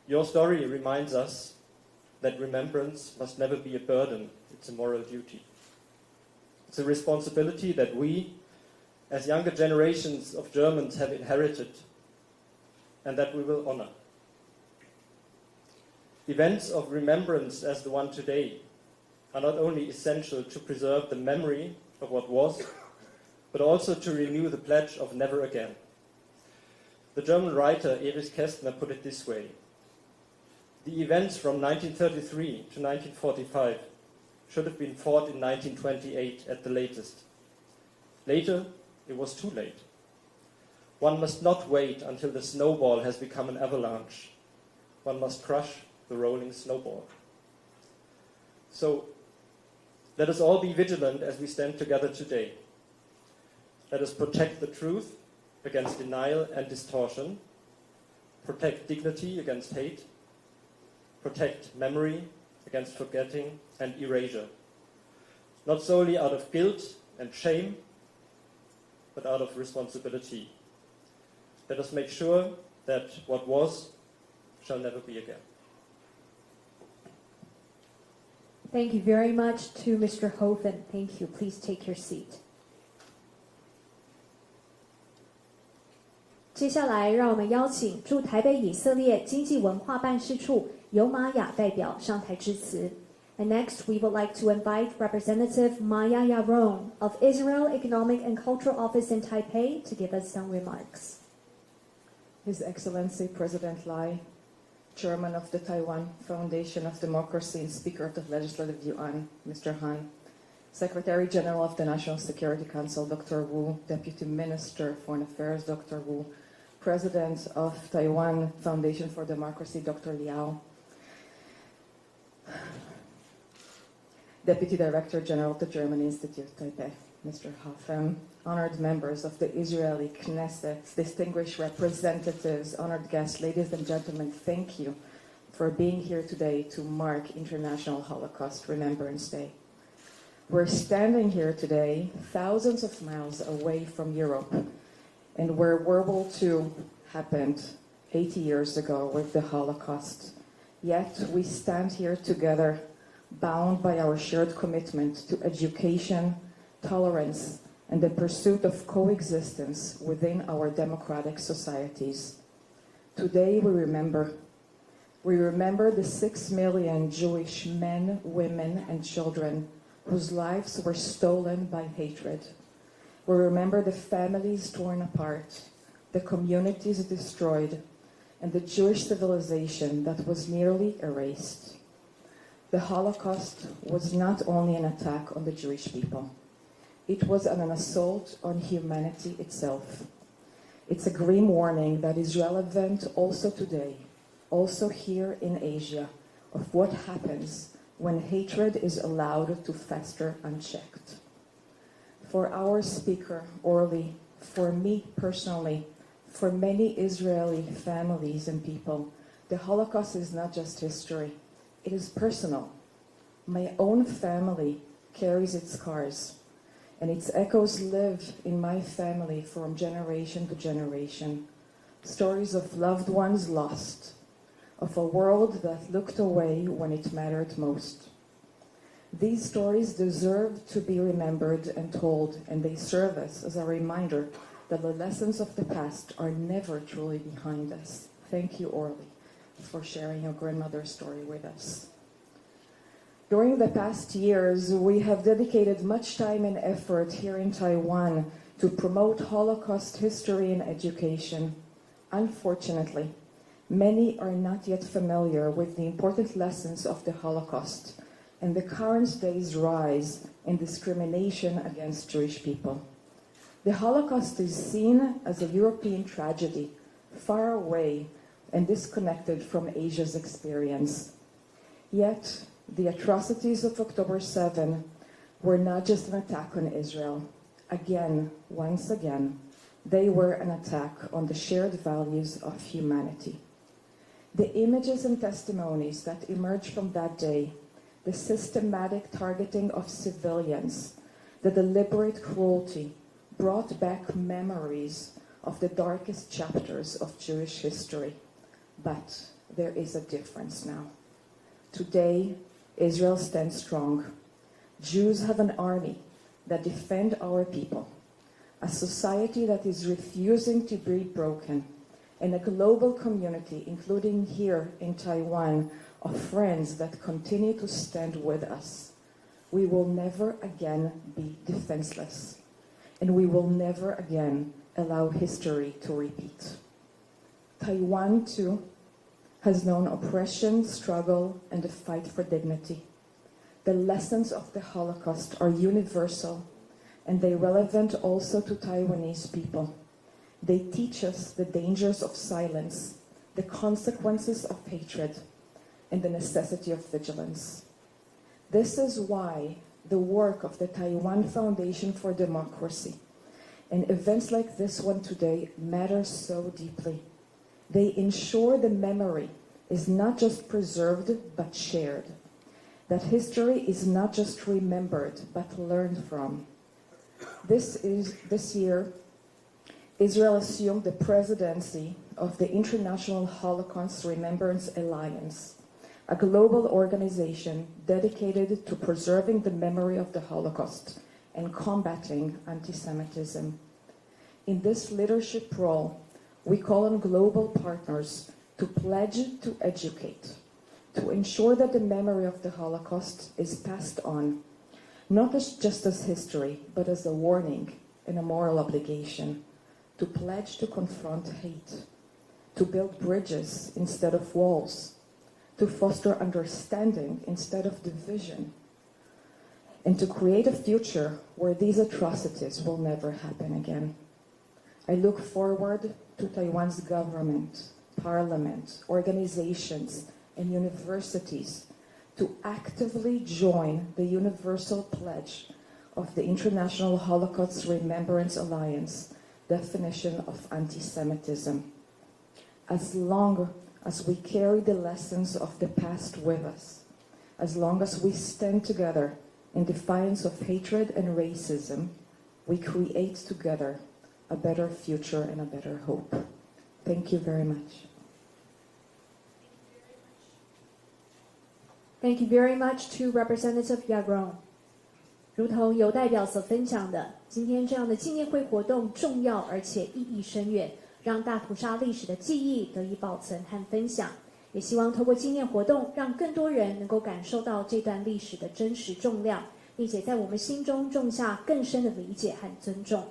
your story reminds us that remembrance must never be a burden, it's a moral duty. It's a responsibility that we, as younger generations of Germans, have inherited and that we will honor. Events of remembrance as the one today are not only essential to preserve the memory of what was, but also to renew the pledge of never again. The German writer Erich Kästner put it this way: The events from 1933 to 1945 should have been fought in 1928 at the latest. Later, it was too late. One must not wait until the snowball has become an avalanche. One must crush the rolling snowball. So, let us all be vigilant as we stand together today. Let us protect the truth against denial and distortion, protect dignity against hate, protect memory against forgetting and erasure, not solely out of guilt and shame, but out of responsibility. Let us make sure that what was shall never be again. Thank you very much to Mr. Hovind. Thank you. Please take your seat. 接下来，让我们邀请驻台北以色列经济文化办事处尤玛雅代表上台致辞。And next, we would like to invite Representative Maya Yaron of Israel Economic and Cultural Office in Taipei to give us some remarks. His Excellency President Lai, Chairman of the Taiwan Foundation of Democracy and Speaker of the Legislative Yuan, Mr. Han, Secretary General of the National Security Council, Dr. Wu, Deputy Minister of Foreign Affairs, Dr. Wu, President of Taiwan Foundation for Democracy, Dr. Liao, Deputy Director General of the German Institute, Taipei, Mr. Hovind, honored members of the Israeli Knesset, distinguished representatives, honored guests, ladies and gentlemen, thank you for being here today to mark International Holocaust Remembrance Day. We're standing here today thousands of miles away from Europe, and where World War II happened 80 years ago with the Holocaust. Yet we stand here together, bound by our shared commitment to education, tolerance, and the pursuit of coexistence within our democratic societies. Today we remember the 6 million Jewish men, women, and children whose lives were stolen by hatred. We remember the families torn apart, the communities destroyed, and the Jewish civilization that was nearly erased. The Holocaust was not only an attack on the Jewish people. It was an assault on humanity itself. It's a grim warning that is relevant also today, also here in Asia, of what happens when hatred is allowed to fester unchecked. For our speaker, Orly, for me personally, for many Israeli families and people, the Holocaust is not just history, it is personal. My own family carries its scars, and its echoes live in my family from generation to generation. Stories of loved ones lost, of a world that looked away when it mattered most. These stories deserve to be remembered and told, and they serve us as a reminder that the lessons of the past are never truly behind us. Thank you, Orly, for sharing your grandmother's story with us. During the past years, we have dedicated much time and effort here in Taiwan to promote Holocaust history and education. Unfortunately, many are not yet familiar with the important lessons of the Holocaust and the current day's rise in discrimination against Jewish people. The Holocaust is seen as a European tragedy, far away and disconnected from Asia's experience. Yet, the atrocities of October 7 were not just an attack on Israel. Again, once again, they were an attack on the shared values of humanity. The images and testimonies that emerged from that day, the systematic targeting of civilians, the deliberate cruelty, brought back memories of the darkest chapters of Jewish history. But there is a difference now. Today, Israel stands strong. Jews have an army that defends our people, a society that is refusing to be broken, and a global community, including here in Taiwan, of friends that continue to stand with us. We will never again be defenseless, and we will never again allow history to repeat. Taiwan, too, has known oppression, struggle, and the fight for dignity. The lessons of the Holocaust are universal, and they're relevant also to Taiwanese people. They teach us the dangers of silence, the consequences of hatred, and the necessity of vigilance. This is why the work of the Taiwan Foundation for Democracy and events like this one today matter so deeply. They ensure the memory is not just preserved but shared, that history is not just remembered but learned from. This year, Israel assumed the presidency of the International Holocaust Remembrance Alliance, a global organization dedicated to preserving the memory of the Holocaust and combating anti-Semitism. In this leadership role, we call on global partners to pledge to educate, to ensure that the memory of the Holocaust is passed on, not just as history, but as a warning and a moral obligation, to pledge to confront hate, to build bridges instead of walls, to foster understanding instead of division, and to create a future where these atrocities will never happen again. I look forward to Taiwan's government, parliament, organizations, and universities to actively join the universal pledge of the International Holocaust Remembrance Alliance definition of anti-Semitism. As long as we carry the lessons of the past with us, as long as we stand together in defiance of hatred and racism, we create together a better future and a better hope. Thank you very much. Thank you very much to Representative Yaron. 如同有代表所分享的，今天这样的纪念会活动重要而且意义深远，让大屠杀历史的记忆得以保存和分享。也希望透过纪念活动，让更多人能够感受到这段历史的真实重量，并且在我们心中种下更深的理解和尊重。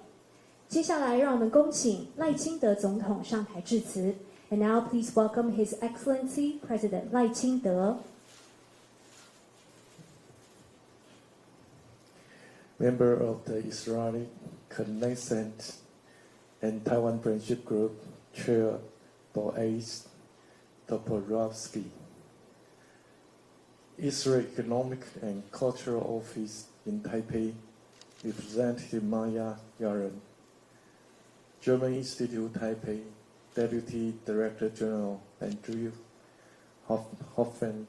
接下来，让我们恭请赖清德总统上台致辞。And now, please welcome His Excellency President 赖清德。Member of the Israeli Knesset and Taiwan Friendship Group, Chair Boaz Toporowski. Israel Economic and Cultural Office in Taipei, Representative Maya Yaron. German Institute Taipei, Deputy Director General Andreas Hovind.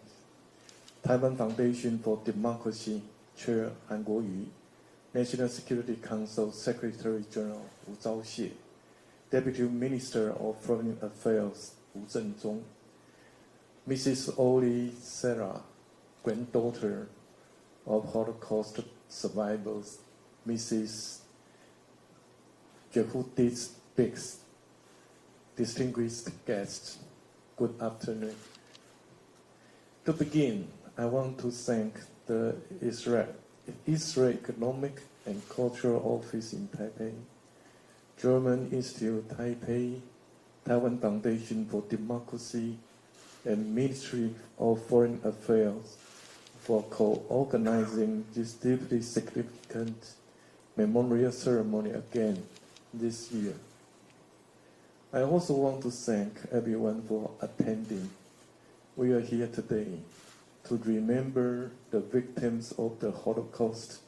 Taiwan Foundation for Democracy, Chair Han Guoyu. National Security Council Secretary General Wu Zhaoxie, Deputy Minister of Foreign Affairs Wu Zhenzong, Mrs. Oli Sarah, granddaughter of Holocaust survivors, Mrs. Jehudit Biggs, distinguished guests, good afternoon. To begin, I want to thank the Israel Economic and Cultural Office in Taipei, German Institute Taipei, Taiwan Foundation for Democracy, and Ministry of Foreign Affairs for co-organizing this deeply significant memorial ceremony again this year. I also want to thank everyone for attending. We are here today to remember the victims of the Holocaust,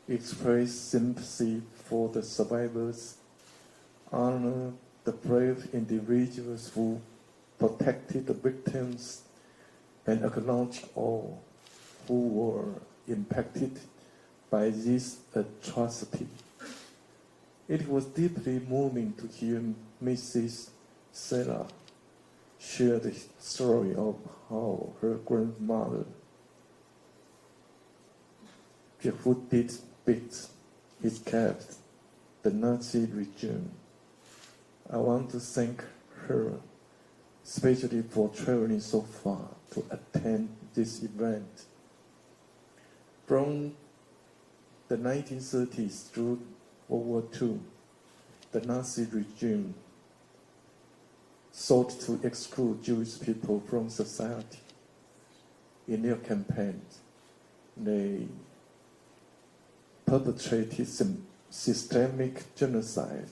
express sympathy for the survivors, honor the brave individuals who protected the victims, and acknowledge all who were impacted by this atrocity. It was deeply moving to hear Mrs. Sarah share the story of how her grandmother, Jehudit Biggs, escaped the Nazi regime. I want to thank her, especially for traveling so far to attend this event. From the 1930s through World War II, the Nazi regime sought to exclude Jewish people from society. In their campaigns, they perpetrated systemic genocide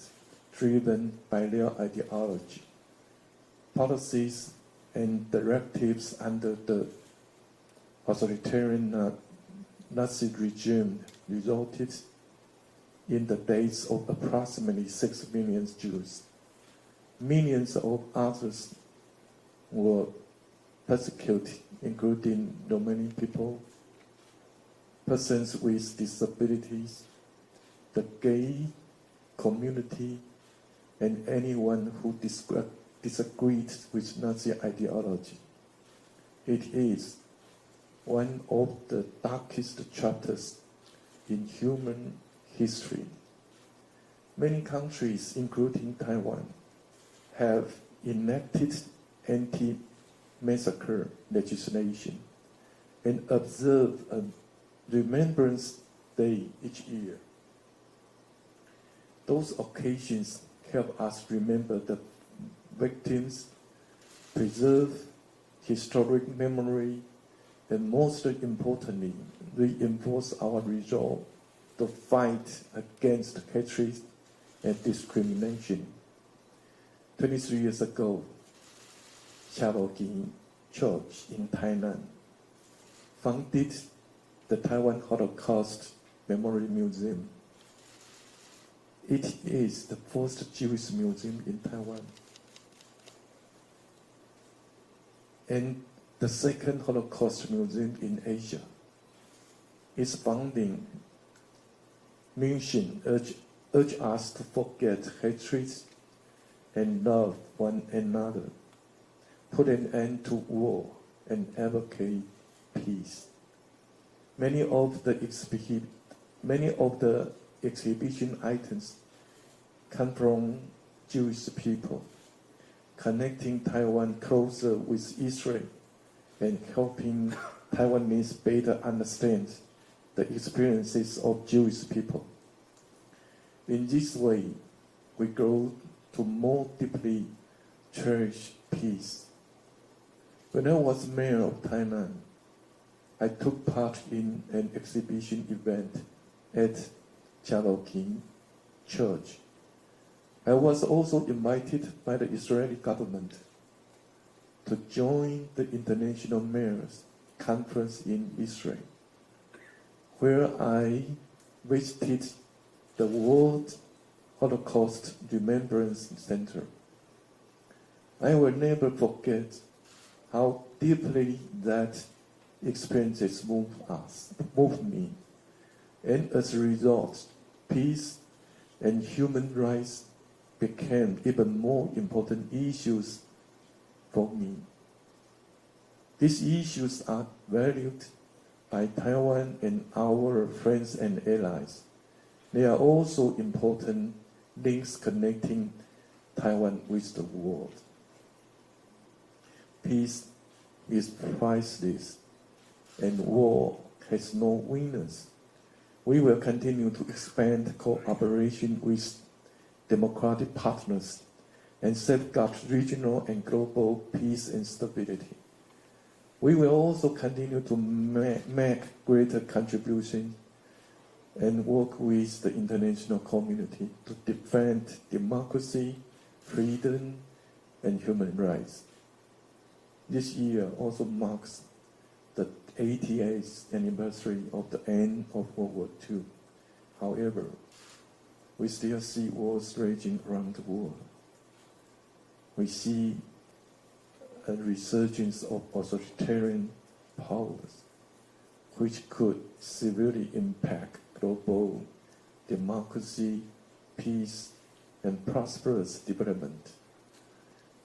driven by their ideology. Policies and directives under the authoritarian Nazi regime resulted in the deaths of approximately 6 million Jews. Millions of others were persecuted, including Romani people, persons with disabilities, the gay community, and anyone who disagreed with Nazi ideology. It is one of the darkest chapters in human history. Many countries, including Taiwan, have enacted anti-massacre legislation and observe a Remembrance Day each year. Those occasions help us remember the victims, preserve historic memory, and most importantly, reinforce our resolve to fight against hatred and discrimination. 23 years ago, Yaron Church in Thailand founded the Taiwan Holocaust Memorial Museum. It is the first Jewish museum in Taiwan and the second Holocaust museum in Asia. Its founding mission urged us to forget hatred and love one another, put an end to war, and advocate peace. Many of the exhibition items come from Jewish people, connecting Taiwan closer with Israel and helping Taiwanese better understand the experiences of Jewish people. In this way, we grow to more deeply cherish peace. When I was mayor of Thailand, I took part in an exhibition event at Yaron Church. I was also invited by the Israeli government to join the International Mayors Conference in Israel, where I visited the World Holocaust Remembrance Center. I will never forget how deeply that experiences moved me, and as a result, peace and human rights became even more important issues for me. These issues are valued by Taiwan and our friends and allies. They are also important links connecting Taiwan with the world. Peace is priceless, and war has no winners. We will continue to expand cooperation with democratic partners and safeguard regional and global peace and stability. We will also continue to make greater contributions and work with the international community to defend democracy, freedom, and human rights. This year also marks the 88th anniversary of the end of World War II. However, we still see wars raging around the world. We see a resurgence of authoritarian powers, which could severely impact global democracy, peace, and prosperous development.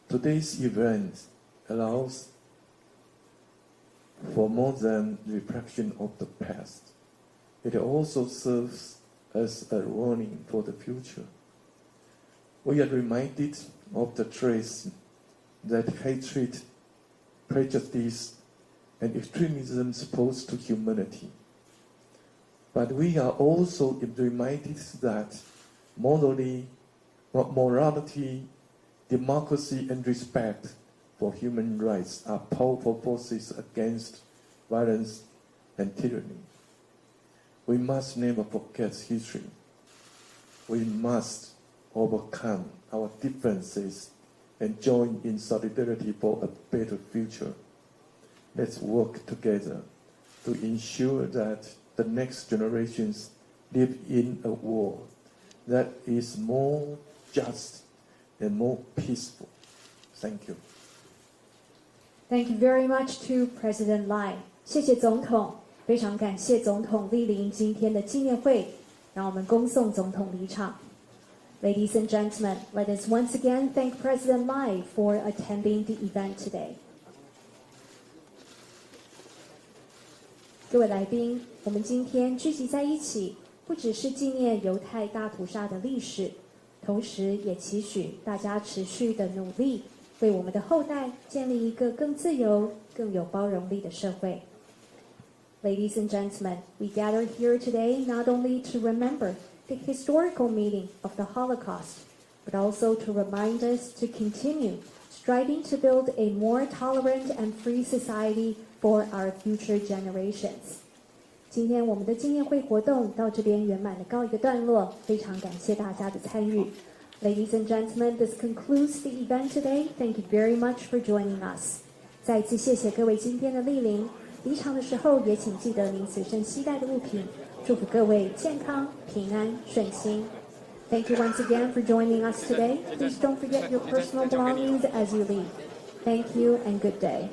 Today's event allows for more than reflection of the past. It also serves as a warning for the future. We are reminded of the threats that hatred, prejudice, and extremism pose to humanity. But we are also reminded that morality democracy and respect for human rights are powerful forces against violence and tyranny. We must never forget history. We must overcome our differences and join in solidarity for a better future. Let's work together to ensure that the next generations live in a world that is more just and more peaceful. Thank you. Thank you very much to President Lai. 谢谢总统，非常感谢总统莅临今天的纪念会，让我们恭送总统离场。Ladies and gentlemen, let us once again thank President Lai for attending the event today. 各位来宾，我们今天聚集在一起，不只是纪念犹太大屠杀的历史，同时也期许大家持续的努力，为我们的后代建立一个更自由、更有包容力的社会。Ladies and gentlemen, we gather here today not only to remember the historical meaning of the Holocaust, but also to remind us to continue striving to build a more tolerant and free society for our future generations. 今天我们的纪念会活动到这边圆满的告一个段落，非常感谢大家的参与。Ladies and gentlemen, this concludes the event today. Thank you very much for joining us. 再一次谢谢各位今天的莅临。离场的时候也请记得您随身携带的物品。祝福各位健康、平安、顺心。Thank you once again for joining us today. Please don't forget your personal belongings as you leave. Thank you and good day.